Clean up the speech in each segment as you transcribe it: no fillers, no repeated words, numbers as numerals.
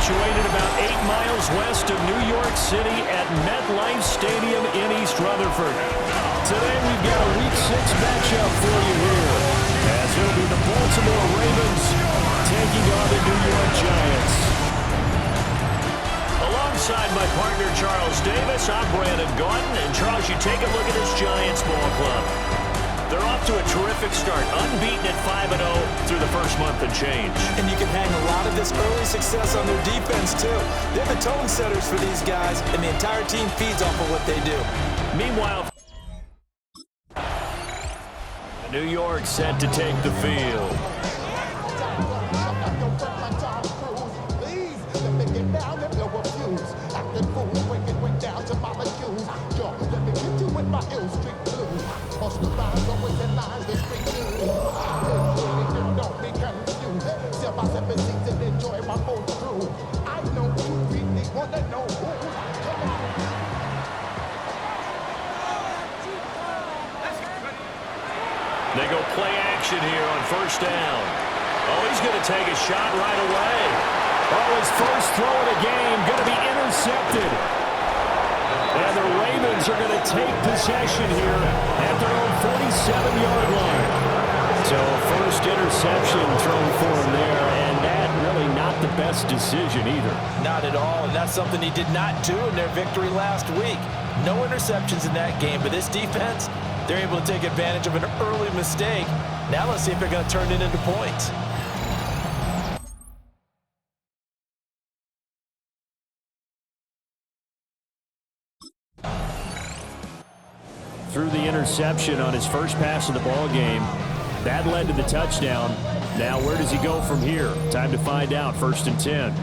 situated about 8 miles west of New York City at MetLife Stadium in East Rutherford. Today we've got a Week 6 matchup for you here, as it'll be the Baltimore Ravens taking on the New York Giants. Alongside my partner Charles Davis, I'm Brandon Gaudin. And Charles, you take a look at this Giants ball club. They're off to a terrific start, unbeaten at 5-0 through the first month and change. And you can hang a lot of this early success on their defense, too. They're the tone setters for these guys, and the entire team feeds off of what they do. Meanwhile, New York set to take the field. They go play action here on first down. Oh, he's going to take a shot right away. Oh, his first throw of the game going to be intercepted. And the Ravens are going to take possession here at their own 47-yard line. So first interception thrown for him there, and that really not the best decision either. Not at all, and that's something he did not do in their victory last week. No interceptions in that game, but this defense, they're able to take advantage of an early mistake. Now let's see if they're going to turn it into points. Threw the interception on his first pass of the ball game. That led to the touchdown. Now where does he go from here? Time to find out. 1st and 10.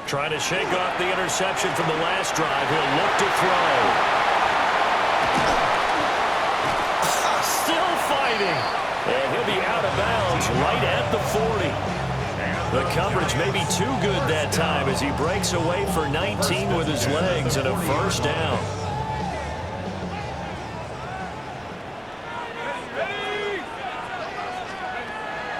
Trying to shake off the interception from the last drive. He'll look to throw. Still fighting. And he'll be out of bounds right at the 40. The coverage may be too good that time as he breaks away for 19 with his legs and a first down.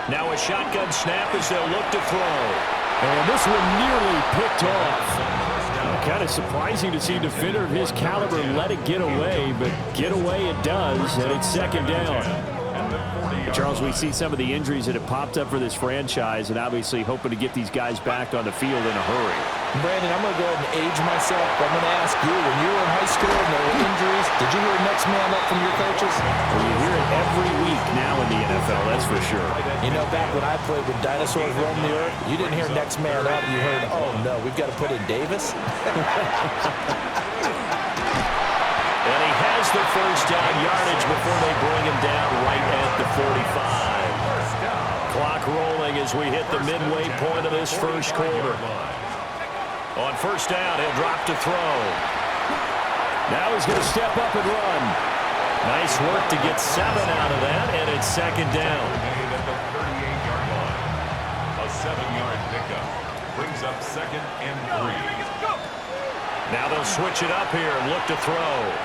Now a shotgun snap as they'll look to throw. And this one nearly picked off. Kind of surprising to see a defender of his caliber let it get away, but get away it does, and it's 2nd down. Charles, we see some of the injuries that have popped up for this franchise, and obviously hoping to get these guys back on the field in a hurry. Brandon, I'm going to go ahead and age myself. I'm going to ask you, when you were in high school and there were injuries, did you hear next man up from your coaches? Well, you hear it every week now in the NFL, that's for sure. You know, back when I played with dinosaurs roam the earth, you didn't hear next man up. You heard, oh, no, we've got to put in Davis. And he has the first down yardage before they bring him down right at the 45. Clock rolling as we hit the midway point of this first quarter. On first down, he'll drop to throw. Now he's going to step up and run. Nice work to get 7 out of that, and it's 2nd down. A 7-yard pickup brings up 2nd and 3. Now they'll switch it up here and look to throw.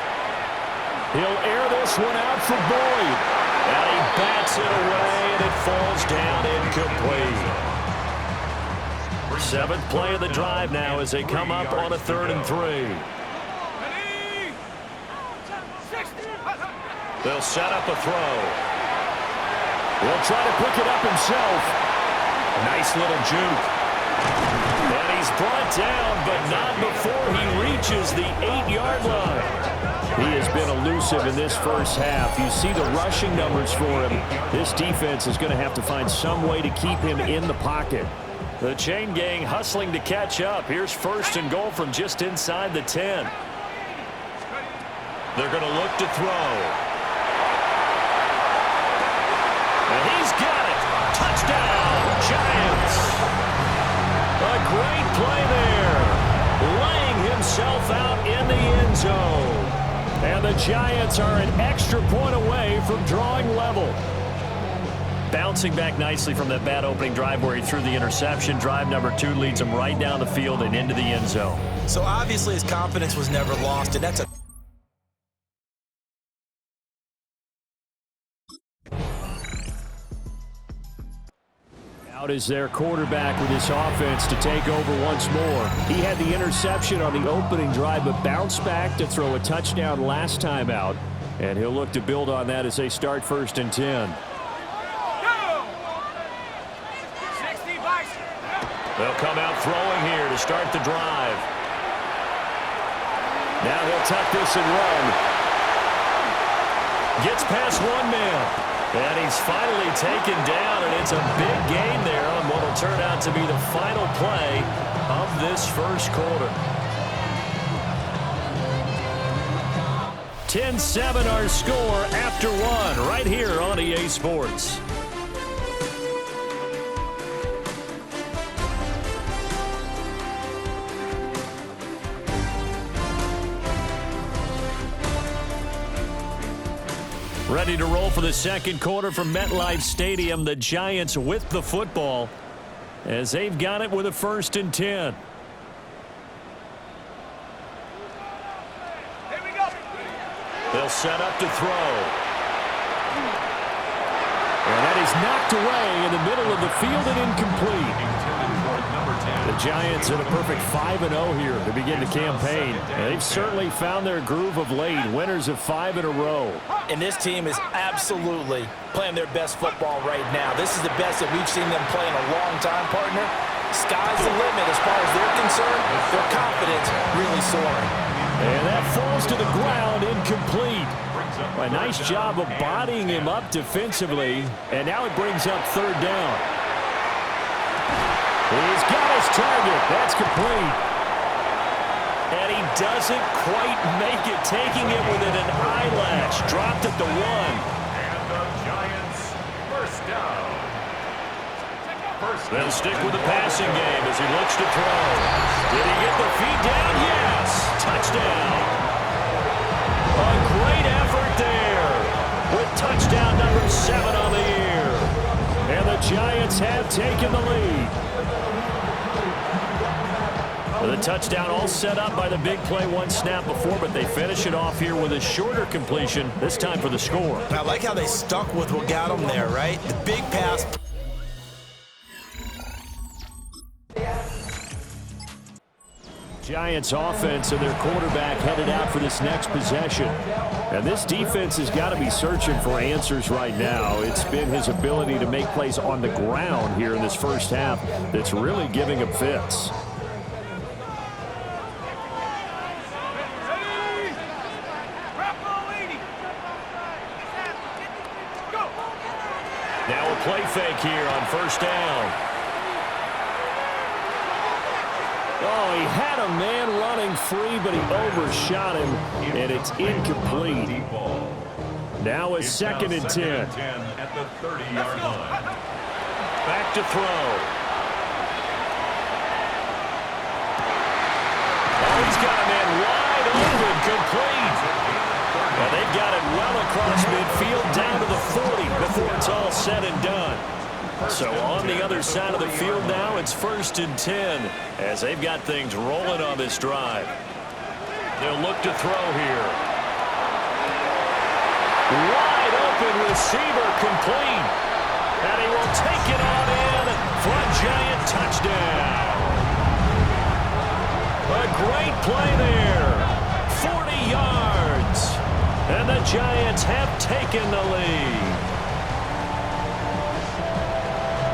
He'll air this one out for Boyd. And he bats it away, and it falls down incomplete. 7th play of the drive now as they come up on a 3rd and 3. They'll set up a throw. He'll try to pick it up himself. Nice little juke. And he's brought down, but not before he reaches the 8-yard line. He has been elusive in this first half. You see the rushing numbers for him. This defense is going to have to find some way to keep him in the pocket. The chain gang hustling to catch up. Here's 1st and goal from just inside the 10. They're going to look to throw. And he's got it. Touchdown, Giants. A great play there. Laying himself out in the end zone. And the Giants are an extra point away from drawing level. Bouncing back nicely from that bad opening drive where he threw the interception. Drive number 2 leads him right down the field and into the end zone. So obviously his confidence was never lost, and that's a out is their quarterback with his offense to take over once more. He had the interception on the opening drive, but bounced back to throw a touchdown last time out. And he'll look to build on that as they start 1st and 10. They'll come out throwing here to start the drive. Now he'll tuck this and run. Gets past one man. And he's finally taken down, and it's a big gain there on what will turn out to be the final play of this first quarter. 10-7 our score after one right here on EA Sports. Ready to roll for the second quarter from MetLife Stadium. The Giants with the football as they've got it with a 1st and 10. Here we go. They'll set up to throw. And that is knocked away in the middle of the field and incomplete. The Giants in a perfect 5-0 here to begin the campaign. They've certainly found their groove of late, winners of 5 in a row. And this team is absolutely playing their best football right now. This is the best that we've seen them play in a long time, partner. Sky's the limit as far as they're concerned. Their confidence really soaring. And that falls to the ground, incomplete. A nice job of bodying him up defensively. And now it brings up 3rd down. He's got his target. That's complete. And he doesn't quite make it, taking it within an eyelash. Dropped at the 1. And the Giants first down. They'll stick with the passing game as he looks to throw. Did he get the feet down? Yes. Touchdown. A great effort there with touchdown number 7 on the year. And the Giants have taken the lead. The touchdown all set up by the big play one snap before, but they finish it off here with a shorter completion, this time for the score. I like how they stuck with what got them there, right? The big pass. Giants offense and their quarterback headed out for this next possession. And this defense has got to be searching for answers right now. It's been his ability to make plays on the ground here in this first half that's really giving him fits. Now a play fake here on 1st down. Oh, he had a man running free, but he overshot him, and it's incomplete. Now a 2nd and 10. At the 30-yard line. Back to throw. Oh, he's got a man wide open, complete. Well, they've got it well across midfield, down to the 40 before it's all said and done. So on the other side of the field now, it's 1st and 10 as they've got things rolling on this drive. They'll look to throw here. Wide open receiver, complete. And he will take it on in for a Giant touchdown. A great play there. 40 yards. And the Giants have taken the lead.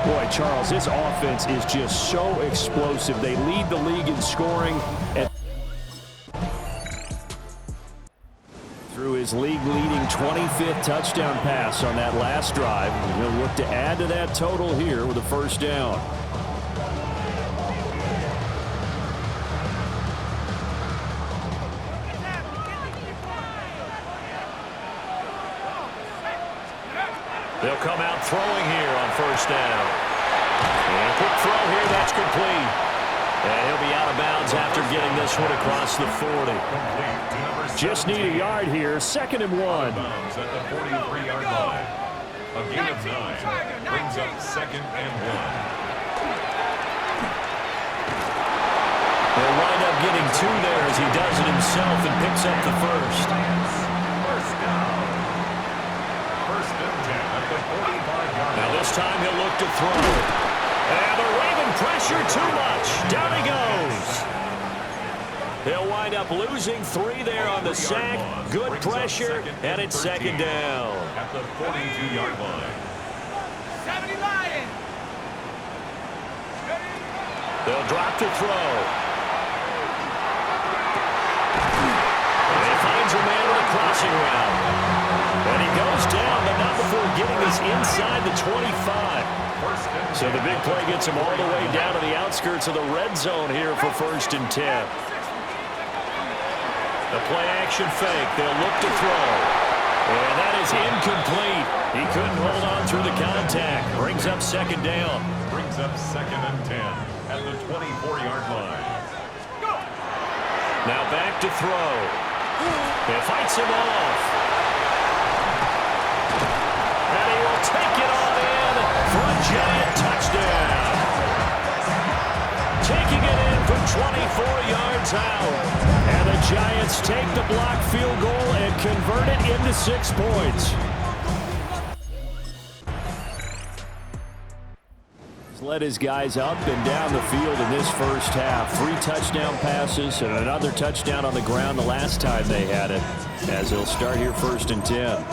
Boy, Charles, this offense is just so explosive. They lead the league in scoring. And through his league-leading 25th touchdown pass on that last drive, he'll look to add to that total here with a 1st down. They'll come out throwing here on 1st down. And a quick throw here, that's complete. And he'll be out of bounds after getting this one across the 40. Just need a yard here, 2nd and 1. At the 43-yard line. A gain of 9 brings up 2nd and 1. They'll wind up getting 2 there as he does it himself and picks up the 1st. First down. 1st and 10 at the 45-yard line. Now this time he'll look to throw. And the Raven pressure too much. Down he goes. They'll wind up losing 3 there on the sack. Good pressure, and it's second down. At the 42-yard line. 70 Lions. They'll drop to throw. And he finds a man with a crossing route. And he goes down, but not before getting this inside the 25. So the big play gets him all the way down to the outskirts of the red zone here for 1st and 10. The play action fake. They'll look to throw. And that is incomplete. He couldn't hold on through the contact. Brings up second down. Brings up 2nd and 10 at the 24-yard line. Now back to throw. He fights him off. And he will take it on in for a giant touchdown. Taking it in from 24 yards out. And the Giants take the blocked field goal and convert it into 6 points. He's led his guys up and down the field in this first half. 3 touchdown passes and another touchdown on the ground the last time they had it, as he'll start here 1st and 10.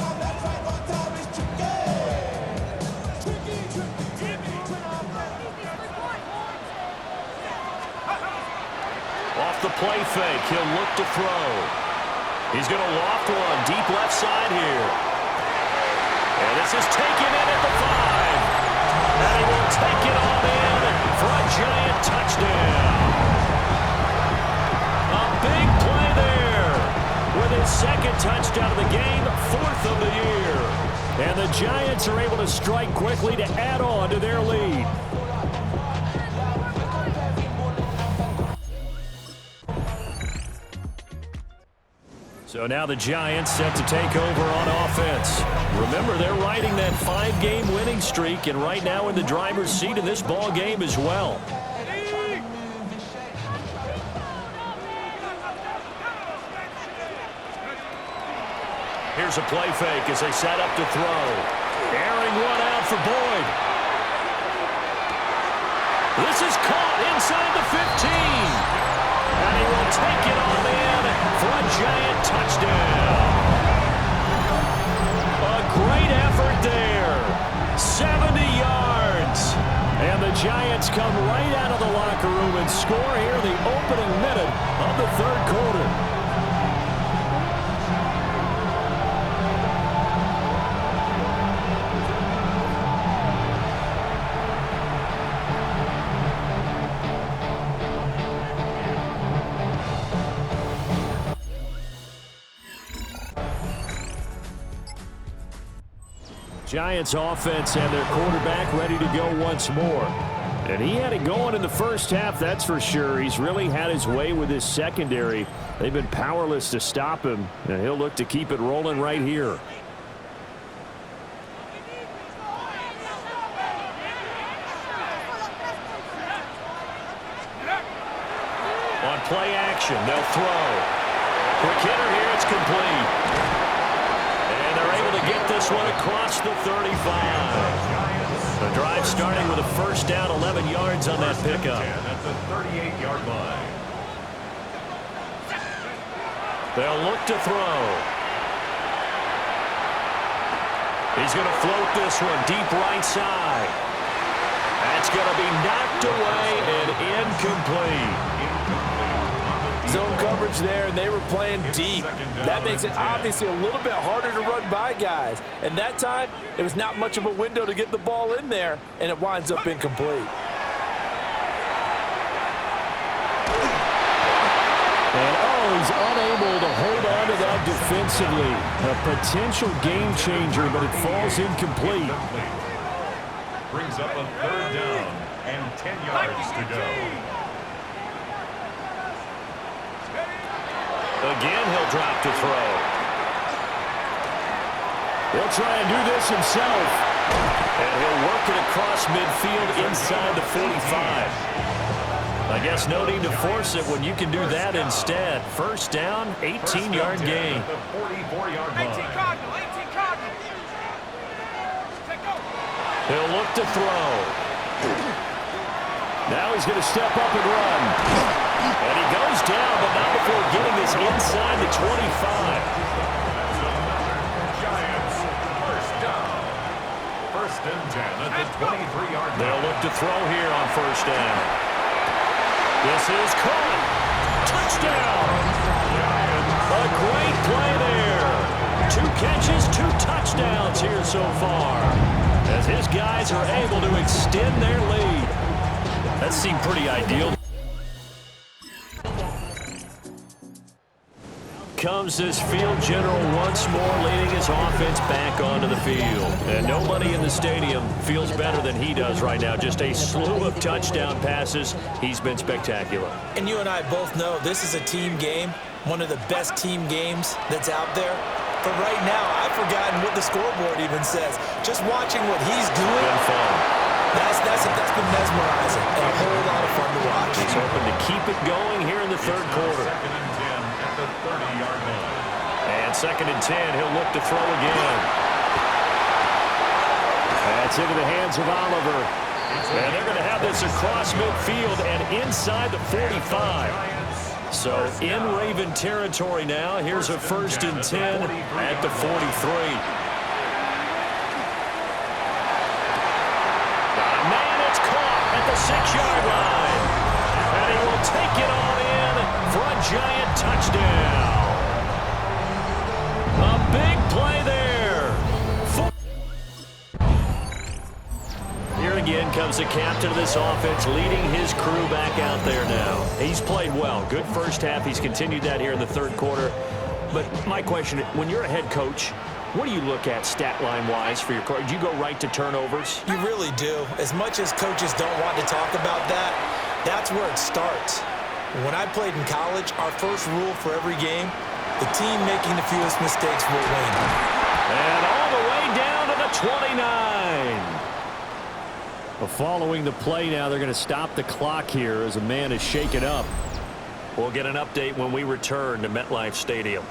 The play fake. He'll look to throw. He's going to loft one deep left side here. And this is taken in at the 5. And he will take it on in for a giant touchdown. A big play there with his 2nd touchdown of the game, 4th of the year. And the Giants are able to strike quickly to add on to their lead. So now the Giants set to take over on offense. Remember, they're riding that 5-game winning streak, and right now in the driver's seat in this ball game as well. Here's a play fake as they set up to throw. Airing one out for Boyd. This is caught inside the 15. And he will take it on in for a giant touchdown. A great effort there. 70 yards. And the Giants come right out of the locker room and score here in the opening minute of the 3rd quarter. Giants offense and their quarterback ready to go once more. And he had it going in the first half, that's for sure. He's really had his way with his secondary. They've been powerless to stop him, and he'll look to keep it rolling right here. On play action, they'll throw. Quick hitter here, it's complete. And they're able to get this one across the 35. The drive starting with a 1st down, 11 yards on that pickup. At the 38-yard line. They'll look to throw. He's going to float this one deep right side. That's going to be knocked away and incomplete. Zone coverage there, and they were playing deep. That makes it obviously a little bit harder to run by guys. And that time, it was not much of a window to get the ball in there, and it winds up incomplete. And he's unable to hold on to that defensively. A potential game changer, but it falls incomplete. Brings up a 3rd down and 10 yards to go. Again, he'll drop to throw. He'll try and do this himself. And he'll work it across midfield inside the 45. I guess no need to force it when you can do that instead. 1st down, 18-yard gain. The 44-yard line. 18 Cardinal, 18 Cardinal. He'll look to throw. Now he's going to step up and run. And he goes down, but not before getting this inside the 25. Giants, first down. First and 10 at the 23-yard line. They'll look to throw here on first down. This is caught. Touchdown. A great play there. 2 catches, 2 touchdowns here so far, as his guys are able to extend their lead. That seemed pretty ideal. Comes this field general once more, leading his offense back onto the field. And nobody in the stadium feels better than he does right now. Just a slew of touchdown passes. He's been spectacular. And you and I both know this is a team game, one of the best team games that's out there. But right now, I've forgotten what the scoreboard even says. Just watching what he's doing, Been fun. that's been mesmerizing and a whole lot of fun to watch. He's hoping to keep it going here in the third quarter. Second and 10 at the 30-yard line. And second and 10, he'll look to throw again. That's into the hands of Oliver. And they're going to have this across midfield and inside the 45. So in Raven territory now. Here's a first and 10 at the 43. Man, it's caught at the 6-yard line. And he will take it on in for a Giant touchdown. A big play there. Here again comes the captain of this offense, leading his crew back out there now. He's played well. Good first half. He's continued that here in the third quarter. But my question, when you're a head coach, what do you look at stat line-wise for your coach? Do you go right to turnovers? You really do. As much as coaches don't want to talk about that, that's where it starts. When I played in college, our first rule for every game, the team making the fewest mistakes will win. And all the way down to the 29. Following the play now, they're going to stop the clock here as a man is shaken up. We'll get an update when we return to MetLife Stadium.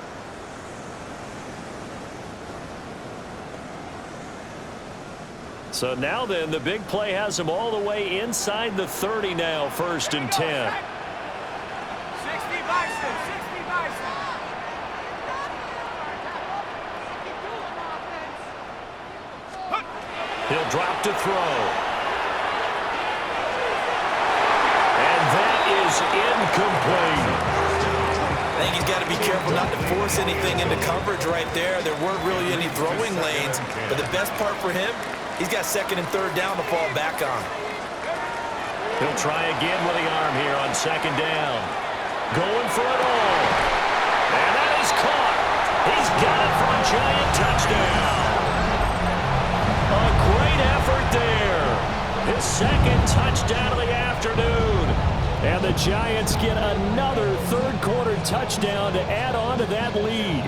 So now then, the big play has him all the way inside the 30 now, first and 10. 60 Bison, 60 Bison. He'll drop to throw. And that is incomplete. I think he's got to be careful not to force anything into coverage right there. There weren't really any throwing lanes, but the best part for him, he's got second and third down to fall back on. He'll try again with the arm here on second down. Going for it all. And that is caught. He's got it for a Giant touchdown. A great effort there. His second touchdown of the afternoon. And the Giants get another third quarter touchdown to add on to that lead.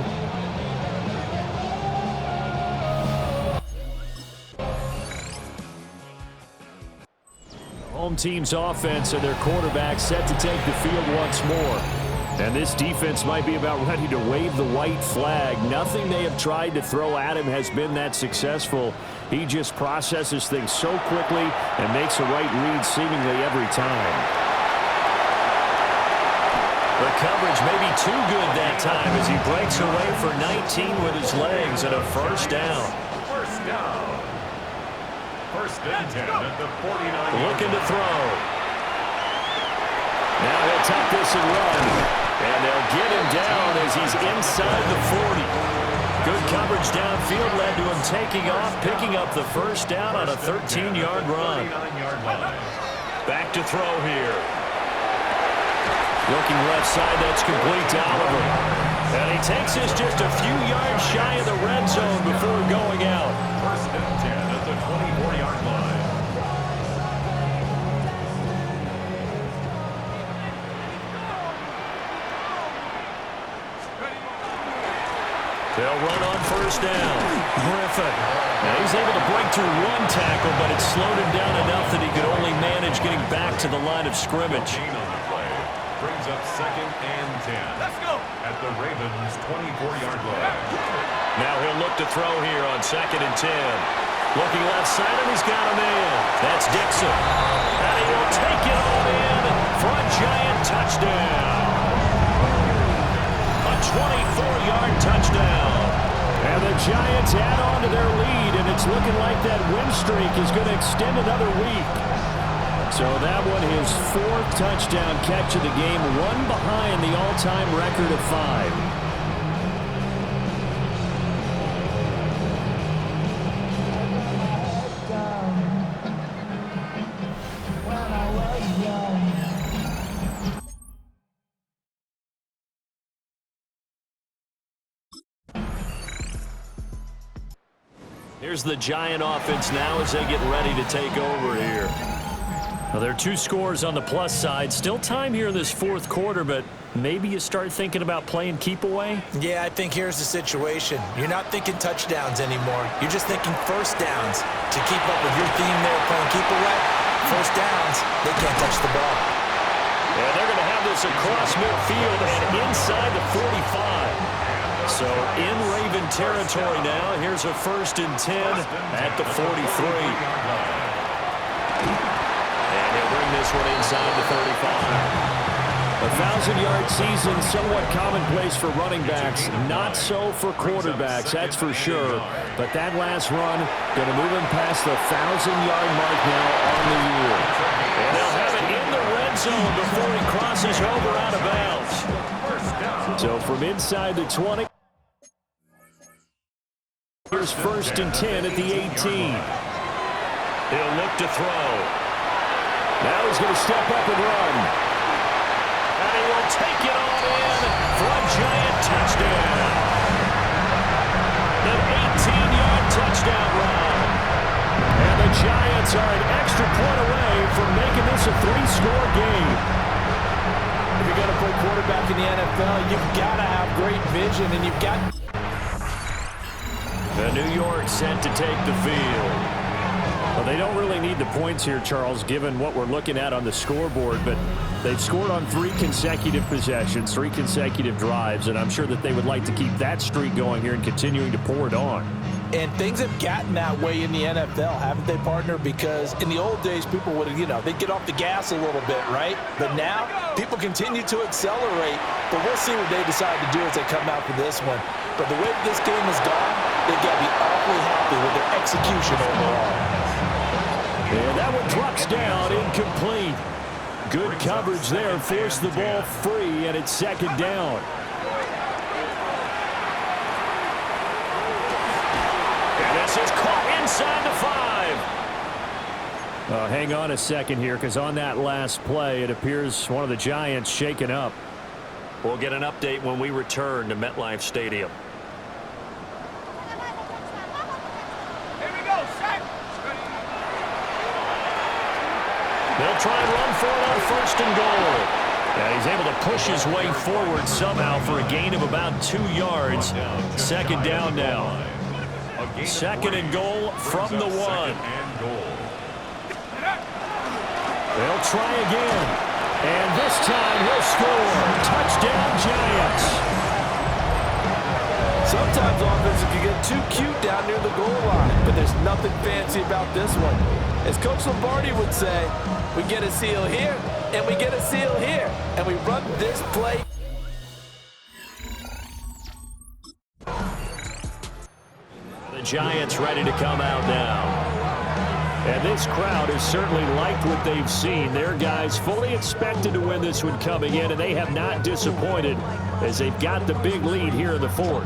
Home team's offense and their quarterback set to take the field once more. And this defense might be about ready to wave the white flag. Nothing they have tried to throw at him has been that successful. He just processes things so quickly and makes a right read seemingly every time. The coverage may be too good that time as he breaks away for 19 with his legs and a first down. First down. First and 10 at the 49. Looking to throw. Now he'll tuck this and run. And they'll get him down as he's inside the 40. Good coverage downfield led to him taking off, picking up the first down on a 13-yard run. Back to throw here. Looking left side, that's complete to Oliver. And he takes this just a few yards shy of the red zone before going out. First and 10 at the 24-yard line. They'll run on first down. Griffin. Now he's able to break through one tackle, but it slowed him down enough that he could only manage getting back to the line of scrimmage. Brings up second and 10. Let's go. At the Ravens' 24-yard line. Now he'll look to throw here on second and 10. Looking left side, and he's got a man. That's Dixon. And he will take it all in for a Giant touchdown. A 24-yard touchdown. And the Giants add on to their lead, and it's looking like that win streak is going to extend another week. So that one, his fourth touchdown catch of the game, one behind the all-time record of 5. Here's the Giant offense now as they get ready to take over here. Well, there are 2 scores on the plus side. Still time here in this fourth quarter, but maybe you start thinking about playing keep away? Yeah, I think here's the situation. You're not thinking touchdowns anymore. You're just thinking first downs. To keep up with your theme there playing keep away, first downs, they can't touch the ball. And they're going to have this across midfield and inside the 45. So in Raven territory now. Here's a 1st and 10 at the 43. And he'll bring this one inside the 35. A 1,000-yard season, somewhat commonplace for running backs. Not so for quarterbacks, that's for sure. But that last run, going to move him past the 1,000-yard mark now on the year. And they'll have it in the red zone before he crosses over out of bounds. So from inside the 20. Here's 1st and 10 at the 18. He'll look to throw. Now he's going to step up and run. And he will take it all in for a Giant touchdown. An 18-yard touchdown run. And the Giants are an extra point away from making this a 3-score game. If you're going to play quarterback in the NFL, you've got to have great vision, and you've got... The New York set to take the field. Well, they don't really need the points here, Charles, given what we're looking at on the scoreboard, but they've scored on 3 consecutive possessions, 3 consecutive drives, and I'm sure that they would like to keep that streak going here and continuing to pour it on. And things have gotten that way in the NFL, haven't they, partner? Because in the old days, people would, they'd get off the gas a little bit, right? But now, people continue to accelerate, but we'll see what they decide to do as they come out for this one. But the way this game has gone, they've got to be awfully happy with their execution overall. And that one drops down, incomplete. Good coverage there, forced the ball free, and it's 2nd down. And this is caught inside the 5. Hang on a second here, because on that last play, it appears one of the Giants shaken up. We'll get an update when we return to MetLife Stadium. They'll try and run for it on 1st and goal. And he's able to push his way forward somehow for a gain of about 2 yards. 2nd down now. 2nd and goal from the 1. They'll try again. And this time he'll score. Touchdown, Giants. Sometimes offenses can get too cute down near the goal line, but there's nothing fancy about this one. As Coach Lombardi would say, we get a seal here, and we get a seal here, and we run this play. The Giants ready to come out now. And this crowd has certainly liked what they've seen. Their guys fully expected to win this one coming in, and they have not disappointed as they've got the big lead here in the 4th.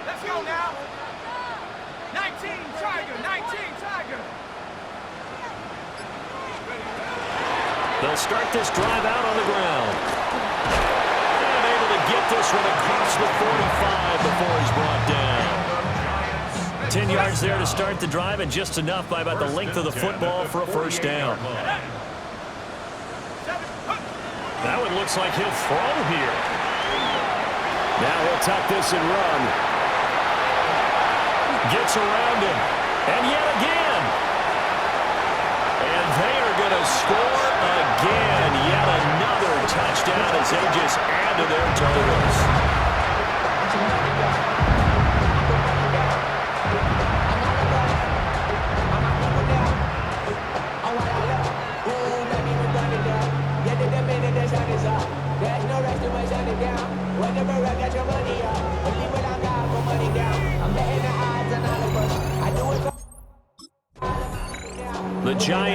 Let's go now. 19 Tiger, 19 Tiger. They'll start this drive out on the ground. And able to get this one across the 45 before he's brought down. 10 yards there to start the drive, and just enough by about the length of the football for a 1st down. That one looks like he'll throw here. Now he'll tuck this and run. Gets around him. And yet again. And they are going to score again. Yet another touchdown as they just add to their total.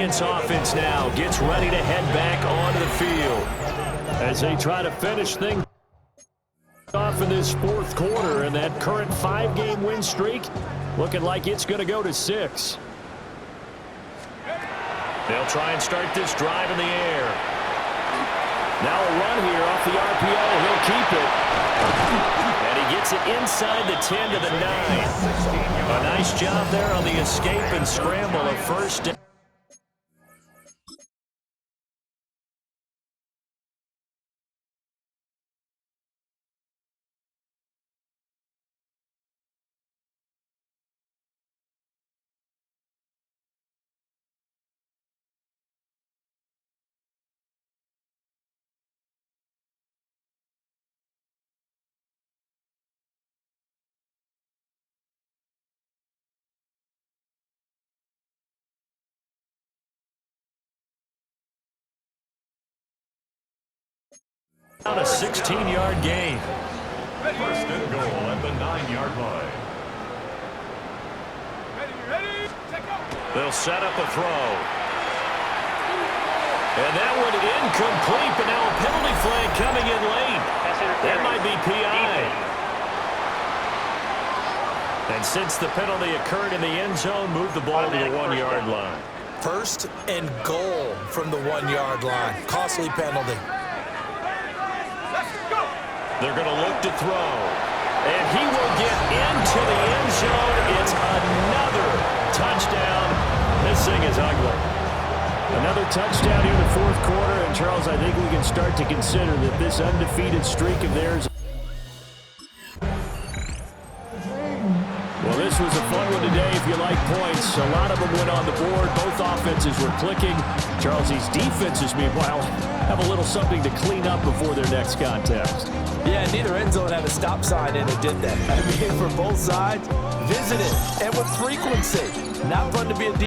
Giants offense now gets ready to head back onto the field as they try to finish things off in this fourth quarter, and that current 5-game win streak looking like it's going to go to 6. They'll try and start this drive in the air. Now a run here off the RPO. He'll keep it. And he gets it inside the 10 to the 9. A nice job there on the escape and scramble of first down. A 16-yard gain. First and goal at the 9-yard line. Ready, They'll set up a throw. And that one incomplete, but now a penalty flag coming in late. That might be PI. And since the penalty occurred in the end zone, move the ball to the 1-yard line. First and goal from the 1-yard line. Costly penalty. They're going to look to throw. And he will get into the end zone. It's another touchdown. This thing is ugly. Another touchdown here in the fourth quarter. And, Charles, I think we can start to consider that this undefeated streak of theirs. Well, this was a fun one today if you like points. A lot of them went on the board. Both offenses were clicking. Charles, these defenses, meanwhile, have a little something to clean up before their next contest. Yeah, neither end zone had a stop sign in it, did they? I mean, for both sides, visit it, and with frequency. Not fun to be a